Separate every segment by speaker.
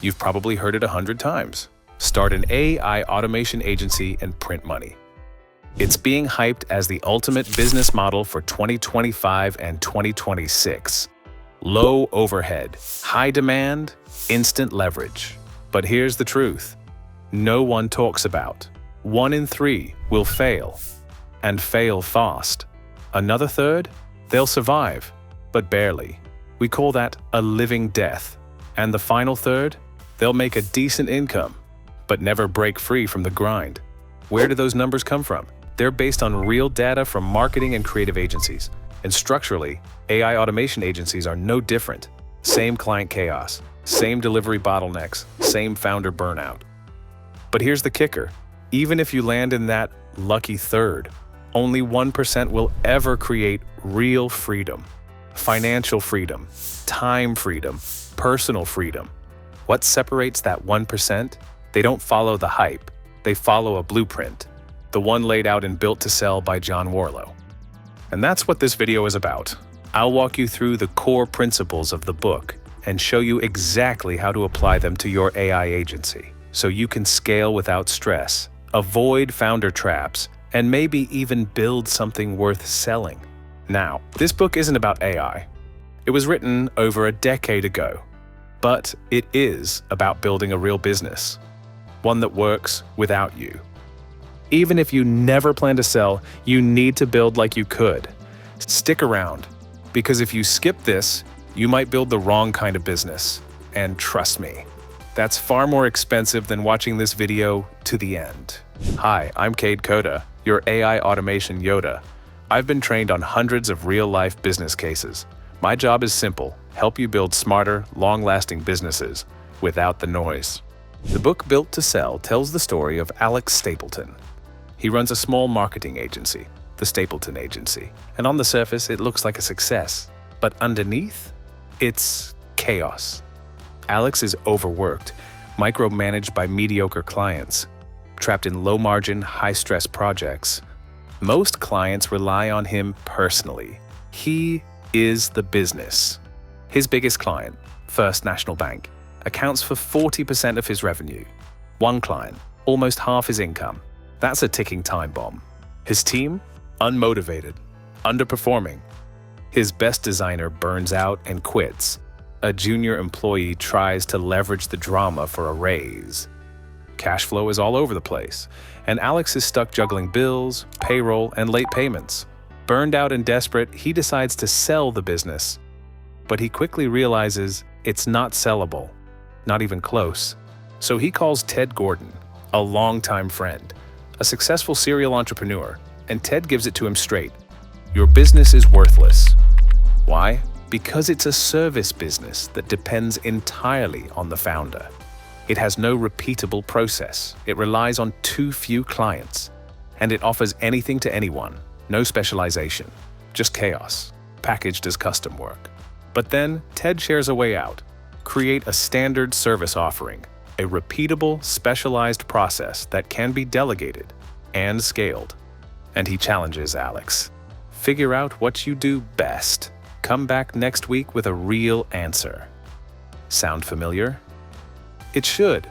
Speaker 1: You've probably heard it 100 times. Start an AI automation agency and print money. It's being hyped as the ultimate business model for 2025 and 2026. Low overhead, high demand, instant leverage. But here's the truth. No one talks about. 1 in 3 will fail, and fail fast. Another third, they'll survive, but barely. We call that a living death. And the final third, they'll make a decent income, but never break free from the grind. Where do those numbers come from? They're based on real data from marketing and creative agencies. And structurally, AI automation agencies are no different. Same client chaos, same delivery bottlenecks, same founder burnout. But here's the kicker. Even if you land in that lucky third, only 1% will ever create real freedom. Financial freedom, time freedom, personal freedom. What separates that 1%? They don't follow the hype. They follow a blueprint, the one laid out in Built to Sell by John Warlow. And that's what this video is about. I'll walk you through the core principles of the book and show you exactly how to apply them to your AI agency, so you can scale without stress, avoid founder traps, and maybe even build something worth selling. Now, this book isn't about AI. It was written over a decade ago, but it is about building a real business, one that works without you. Even if you never plan to sell, you need to build like you could. Stick around, because if you skip this, you might build the wrong kind of business. And trust me, that's far more expensive than watching this video to the end. Hi, I'm Cade Coda, your AI automation Yoda. I've been trained on hundreds of real-life business cases. My job is simple: help you build smarter, long-lasting businesses without the noise. The book Built to Sell tells the story of Alex Stapleton. He runs a small marketing agency, the Stapleton Agency, and on the surface it looks like a success. But underneath, it's chaos. Alex is overworked, micromanaged by mediocre clients, trapped in low-margin, high-stress projects. Most clients rely on him personally. He is the business. His biggest client, First National Bank, accounts for 40% of his revenue. One client, almost half his income. That's a ticking time bomb. His team? Unmotivated, underperforming. His best designer burns out and quits. A junior employee tries to leverage the drama for a raise. Cash flow is all over the place, and Alex is stuck juggling bills, payroll, and late payments. Burned out and desperate, he decides to sell the business. But he quickly realizes it's not sellable, not even close. So he calls Ted Gordon, a longtime friend, a successful serial entrepreneur, and Ted gives it to him straight. Your business is worthless. Why? Because it's a service business that depends entirely on the founder. It has no repeatable process. It relies on too few clients. And it offers anything to anyone. No specialization. Just chaos, packaged as custom work. But then Ted shares a way out. Create a standard service offering. A repeatable, specialized process that can be delegated and scaled. And he challenges Alex. Figure out what you do best. Come back next week with a real answer. Sound familiar? It should.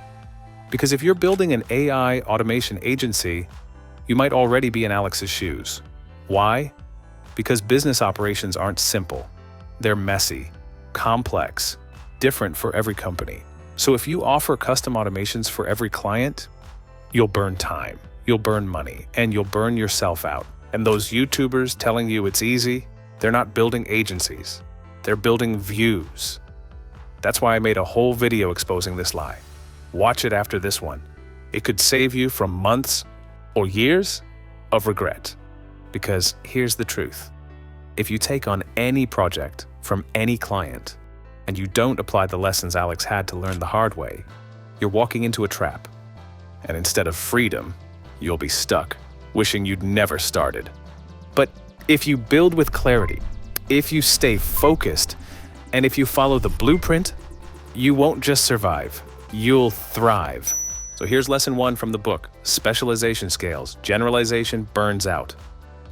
Speaker 1: Because if you're building an AI automation agency, you might already be in Alex's shoes. Why? Because business operations aren't simple. They're messy, complex, different for every company. So if you offer custom automations for every client, you'll burn time, you'll burn money, and you'll burn yourself out. And those YouTubers telling you it's easy, they're not building agencies. They're building views. That's why I made a whole video exposing this lie. Watch it after this one. It could save you from months or years of regret. Because here's the truth. If you take on any project from any client, and you don't apply the lessons Alex had to learn the hard way, you're walking into a trap. And instead of freedom, you'll be stuck, wishing you'd never started. But if you build with clarity, if you stay focused, and if you follow the blueprint, you won't just survive, you'll thrive. So here's lesson 1 from the book. Specialization scales, generalization burns out.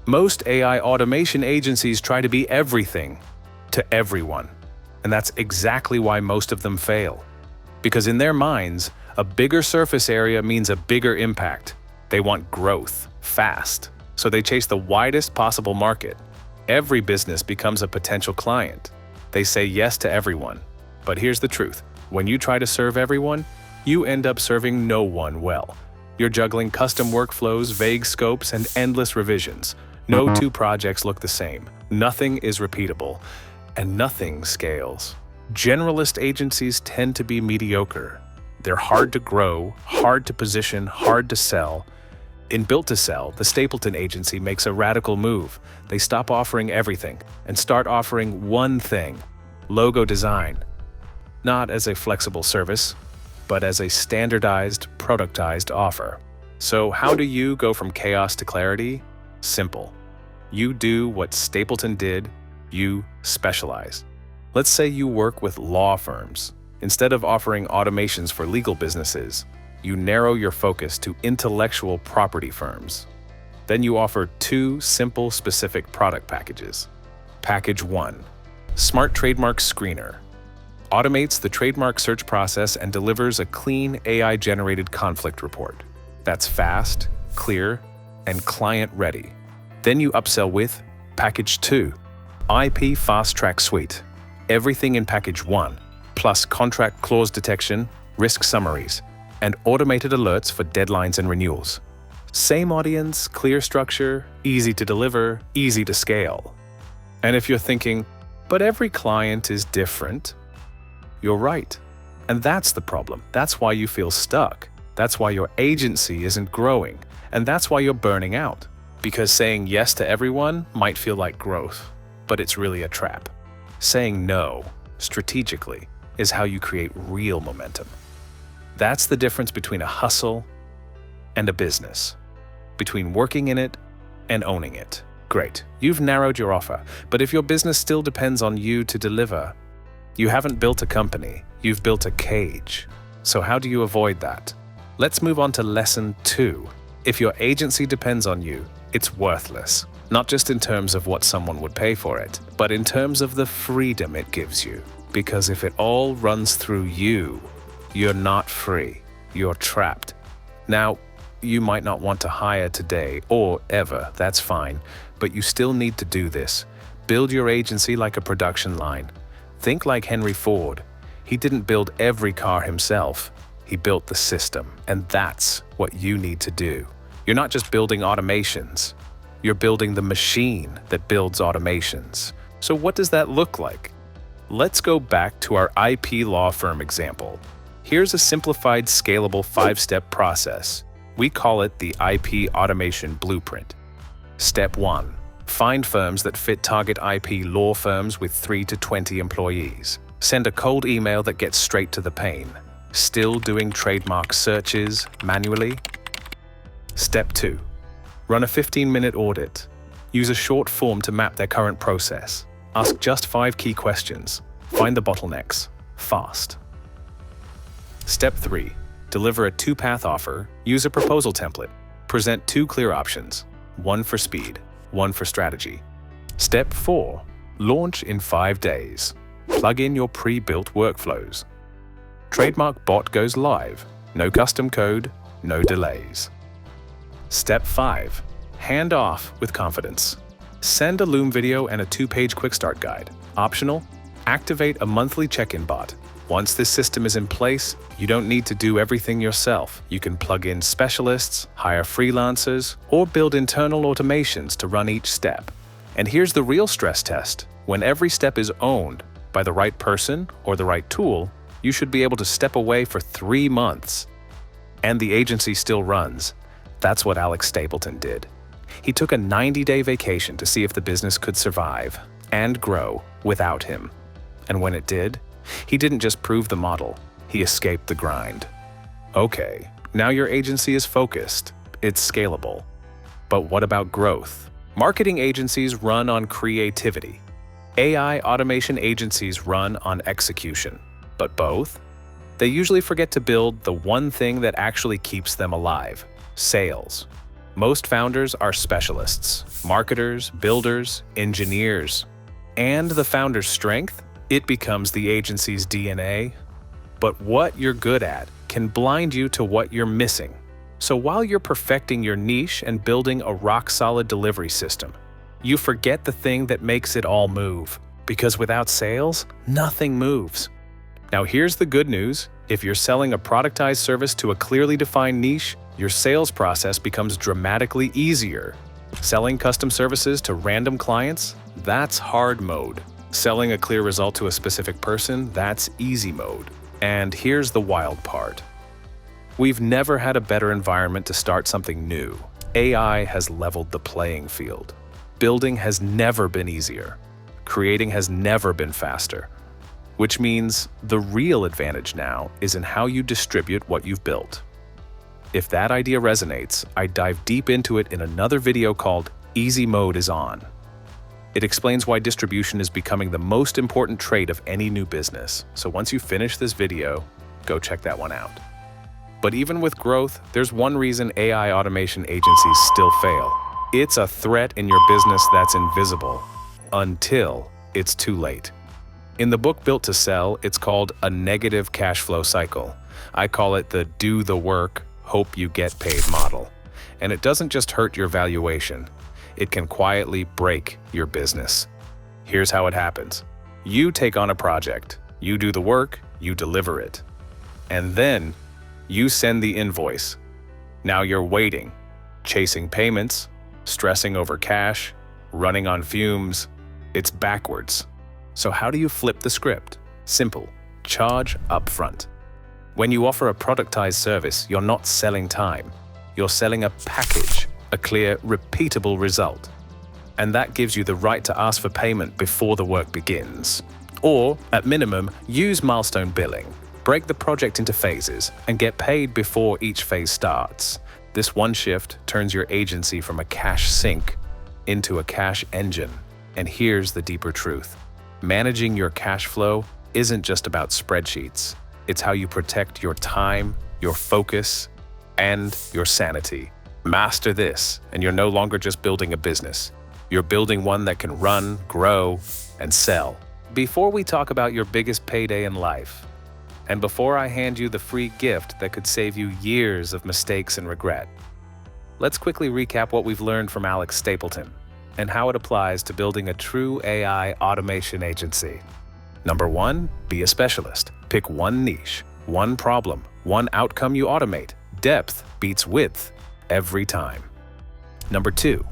Speaker 1: Most AI automation agencies try to be everything to everyone. And that's exactly why most of them fail. Because in their minds, a bigger surface area means a bigger impact. They want growth, fast, so they chase the widest possible market. Every business becomes a potential client. They say yes to everyone. But here's the truth. When you try to serve everyone, you end up serving no one well. You're juggling custom workflows, vague scopes, and endless revisions. No two projects look the same. Nothing is repeatable, and nothing scales. Generalist agencies tend to be mediocre. They're hard to grow, hard to position, hard to sell. In Built to Sell, the Stapleton agency makes a radical move. They stop offering everything and start offering one thing: logo design. Not as a flexible service, but as a standardized, productized offer. So how do you go from chaos to clarity? Simple. You do what Stapleton did, you specialize. Let's say you work with law firms. Instead of offering automations for legal businesses, you narrow your focus to intellectual property firms. Then you offer two simple, specific product packages. Package 1, Smart Trademark Screener. Automates the trademark search process and delivers a clean AI-generated conflict report. That's fast, clear, and client-ready. Then you upsell with Package 2, IP Fast Track Suite. Everything in Package 1, plus contract clause detection, risk summaries, and automated alerts for deadlines and renewals. Same audience, clear structure, easy to deliver, easy to scale. And if you're thinking, but every client is different, you're right. And that's the problem. That's why you feel stuck. That's why your agency isn't growing. And that's why you're burning out. Because saying yes to everyone might feel like growth, but it's really a trap. Saying no, strategically, is how you create real momentum. That's the difference between a hustle and a business. Between working in it and owning it. Great, you've narrowed your offer, but if your business still depends on you to deliver, you haven't built a company, you've built a cage. So how do you avoid that? Let's move on to lesson 2. If your agency depends on you, it's worthless. Not just in terms of what someone would pay for it, but in terms of the freedom it gives you. Because if it all runs through you, you're not free. You're trapped. Now, you might not want to hire today or ever, that's fine, but you still need to do this. Build your agency like a production line. Think like Henry Ford. He didn't build every car himself. He built the system, and that's what you need to do. You're not just building automations. You're building the machine that builds automations. So what does that look like? Let's go back to our IP law firm example. Here's a simplified, scalable 5-step process. We call it the IP automation blueprint. Step 1. Find firms that fit target IP law firms with 3 to 20 employees. Send a cold email that gets straight to the pain. Still doing trademark searches manually? Step 2. Run a 15-minute audit. Use a short form to map their current process. Ask just 5 key questions. Find the bottlenecks. Fast. Step 3. Deliver a 2-path offer. Use a proposal template. Present 2 clear options. 1 for speed, 1 for strategy. Step 4. Launch in 5 days. Plug in your pre-built workflows. Trademark bot goes live. No custom code, no delays. Step 5. Hand off with confidence. Send a Loom video and a 2-page quick start guide. Optional, activate a monthly check-in bot. Once this system is in place, you don't need to do everything yourself. You can plug in specialists, hire freelancers, or build internal automations to run each step. And here's the real stress test. When every step is owned by the right person or the right tool, you should be able to step away for 3 months. And the agency still runs. That's what Alex Stapleton did. He took a 90-day vacation to see if the business could survive and grow without him. And when it did, he didn't just prove the model, he escaped the grind. Okay, now your agency is focused, it's scalable. But what about growth? Marketing agencies run on creativity. AI automation agencies run on execution. But both? They usually forget to build the one thing that actually keeps them alive: sales. Most founders are specialists, marketers, builders, engineers. And the founder's strength? It becomes the agency's DNA. But what you're good at can blind you to what you're missing. So while you're perfecting your niche and building a rock-solid delivery system, you forget the thing that makes it all move. Because without sales, nothing moves. Now here's the good news. If you're selling a productized service to a clearly defined niche, your sales process becomes dramatically easier. Selling custom services to random clients, that's hard mode. Selling a clear result to a specific person, that's easy mode. And here's the wild part. We've never had a better environment to start something new. AI has leveled the playing field. Building has never been easier. Creating has never been faster. Which means the real advantage now is in how you distribute what you've built. If that idea resonates, I dive deep into it in another video called Easy Mode is On. It explains why distribution is becoming the most important trait of any new business. So once you finish this video, go check that one out. But even with growth, there's one reason AI automation agencies still fail. It's a threat in your business that's invisible until it's too late. In the book Built to Sell, it's called a negative cash flow cycle. I call it the do the work, hope you get paid model. And it doesn't just hurt your valuation. It can quietly break your business. Here's how it happens. You take on a project, you do the work, you deliver it. And then you send the invoice. Now you're waiting, chasing payments, stressing over cash, running on fumes. It's backwards. So how do you flip the script? Simple. Charge upfront. When you offer a productized service, you're not selling time. You're selling a package, a clear, repeatable result. And that gives you the right to ask for payment before the work begins. Or, at minimum, use milestone billing. Break the project into phases and get paid before each phase starts. This one shift turns your agency from a cash sink into a cash engine. And here's the deeper truth. Managing your cash flow isn't just about spreadsheets. It's how you protect your time, your focus, and your sanity. Master this, and you're no longer just building a business. You're building one that can run, grow, and sell. Before we talk about your biggest payday in life, and before I hand you the free gift that could save you years of mistakes and regret, let's quickly recap what we've learned from Alex Stapleton and how it applies to building a true AI automation agency. Number 1, be a specialist. Pick one niche, one problem, one outcome you automate. Depth beats width every time. Number 2,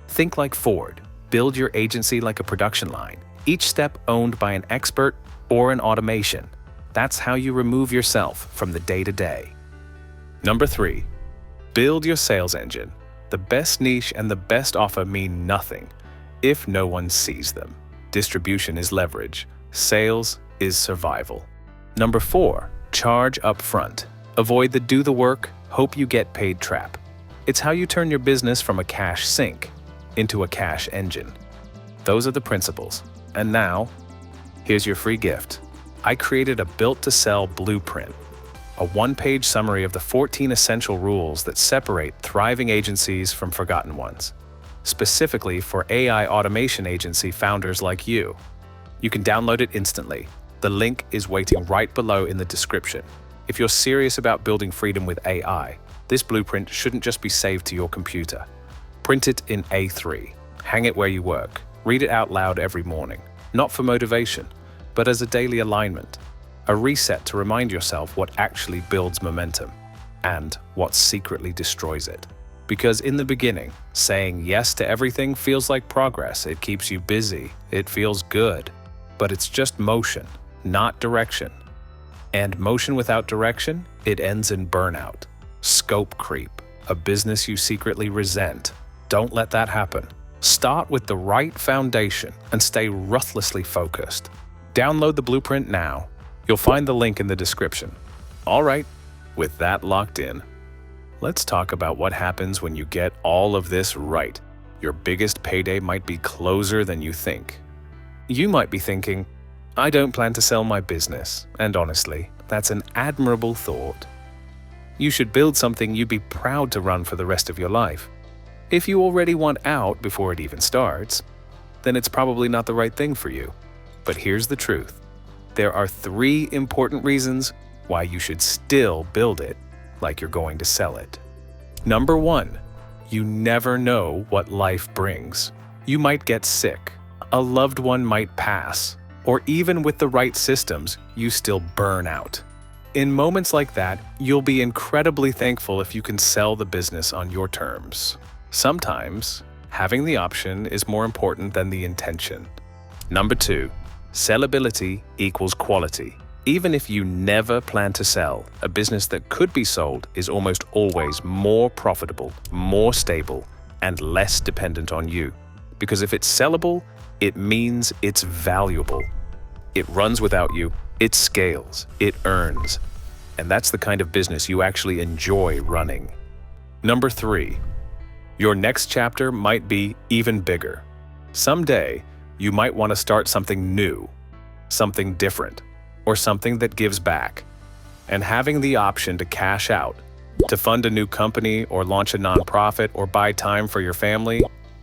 Speaker 1: think like Ford. Build your agency like a production line, each step owned by an expert or an automation. That's how you remove yourself from the day-to-day. Number 3, build your sales engine. The best niche and the best offer mean nothing if no one sees them. Distribution is leverage. Sales is survival. Number 4, charge up front. Avoid the do the work, hope you get paid trap. It's how you turn your business from a cash sink into a cash engine. Those are the principles. And now, here's your free gift. I created a Built to Sell blueprint, a one-page summary of the 14 essential rules that separate thriving agencies from forgotten ones, specifically for AI automation agency founders like you. You can download it instantly. The link is waiting right below in the description. If you're serious about building freedom with AI, this blueprint shouldn't just be saved to your computer. Print it in A3. Hang it where you work. Read it out loud every morning, not for motivation, but as a daily alignment. A reset to remind yourself what actually builds momentum and what secretly destroys it. Because in the beginning, saying yes to everything feels like progress. It keeps you busy. It feels good. But it's just motion, not direction. And motion without direction, it ends in burnout. Scope creep, a business you secretly resent. Don't let that happen. Start with the right foundation and stay ruthlessly focused. Download the blueprint now. You'll find the link in the description. All right, with that locked in, let's talk about what happens when you get all of this right. Your biggest payday might be closer than you think. You might be thinking, I don't plan to sell my business, and honestly, that's an admirable thought. You should build something you'd be proud to run for the rest of your life. If you already want out before it even starts, then it's probably not the right thing for you. But here's the truth. there are 3 important reasons why you should still build it like you're going to sell it. Number 1, you never know what life brings. You might get sick, a loved one might pass, or even with the right systems, you still burn out. In moments like that, you'll be incredibly thankful if you can sell the business on your terms. Sometimes, having the option is more important than the intention. Number 2, sellability equals quality. Even if you never plan to sell, a business that could be sold is almost always more profitable, more stable, and less dependent on you. Because if it's sellable, it means it's valuable. It runs without you, it scales, it earns. And that's the kind of business you actually enjoy running. Number 3, your next chapter might be even bigger. Someday, you might want to start something new, something different, or something that gives back. And having the option to cash out, to fund a new company or launch a nonprofit or buy time for your family,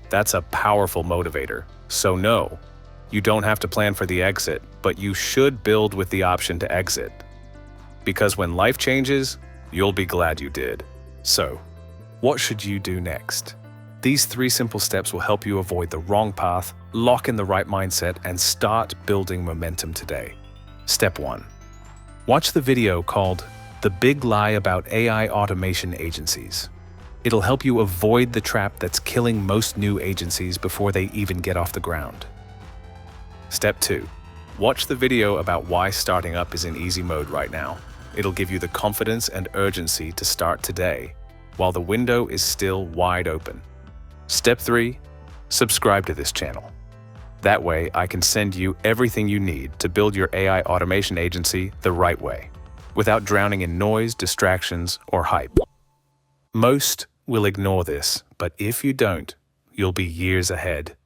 Speaker 1: that's a powerful motivator. So no, you don't have to plan for the exit, but you should build with the option to exit. Because when life changes, you'll be glad you did. So, what should you do next? These 3 simple steps will help you avoid the wrong path, lock in the right mindset, and start building momentum today. Step 1. Watch the video called The Big Lie About AI Automation Agencies. It'll help you avoid the trap that's killing most new agencies before they even get off the ground. Step 2. Watch the video about why starting up is in easy mode right now. It'll give you the confidence and urgency to start today, while the window is still wide open. Step 3. Subscribe to this channel. That way, I can send you everything you need to build your AI automation agency the right way, without drowning in noise, distractions, or hype. Most will ignore this, but if you don't, you'll be years ahead.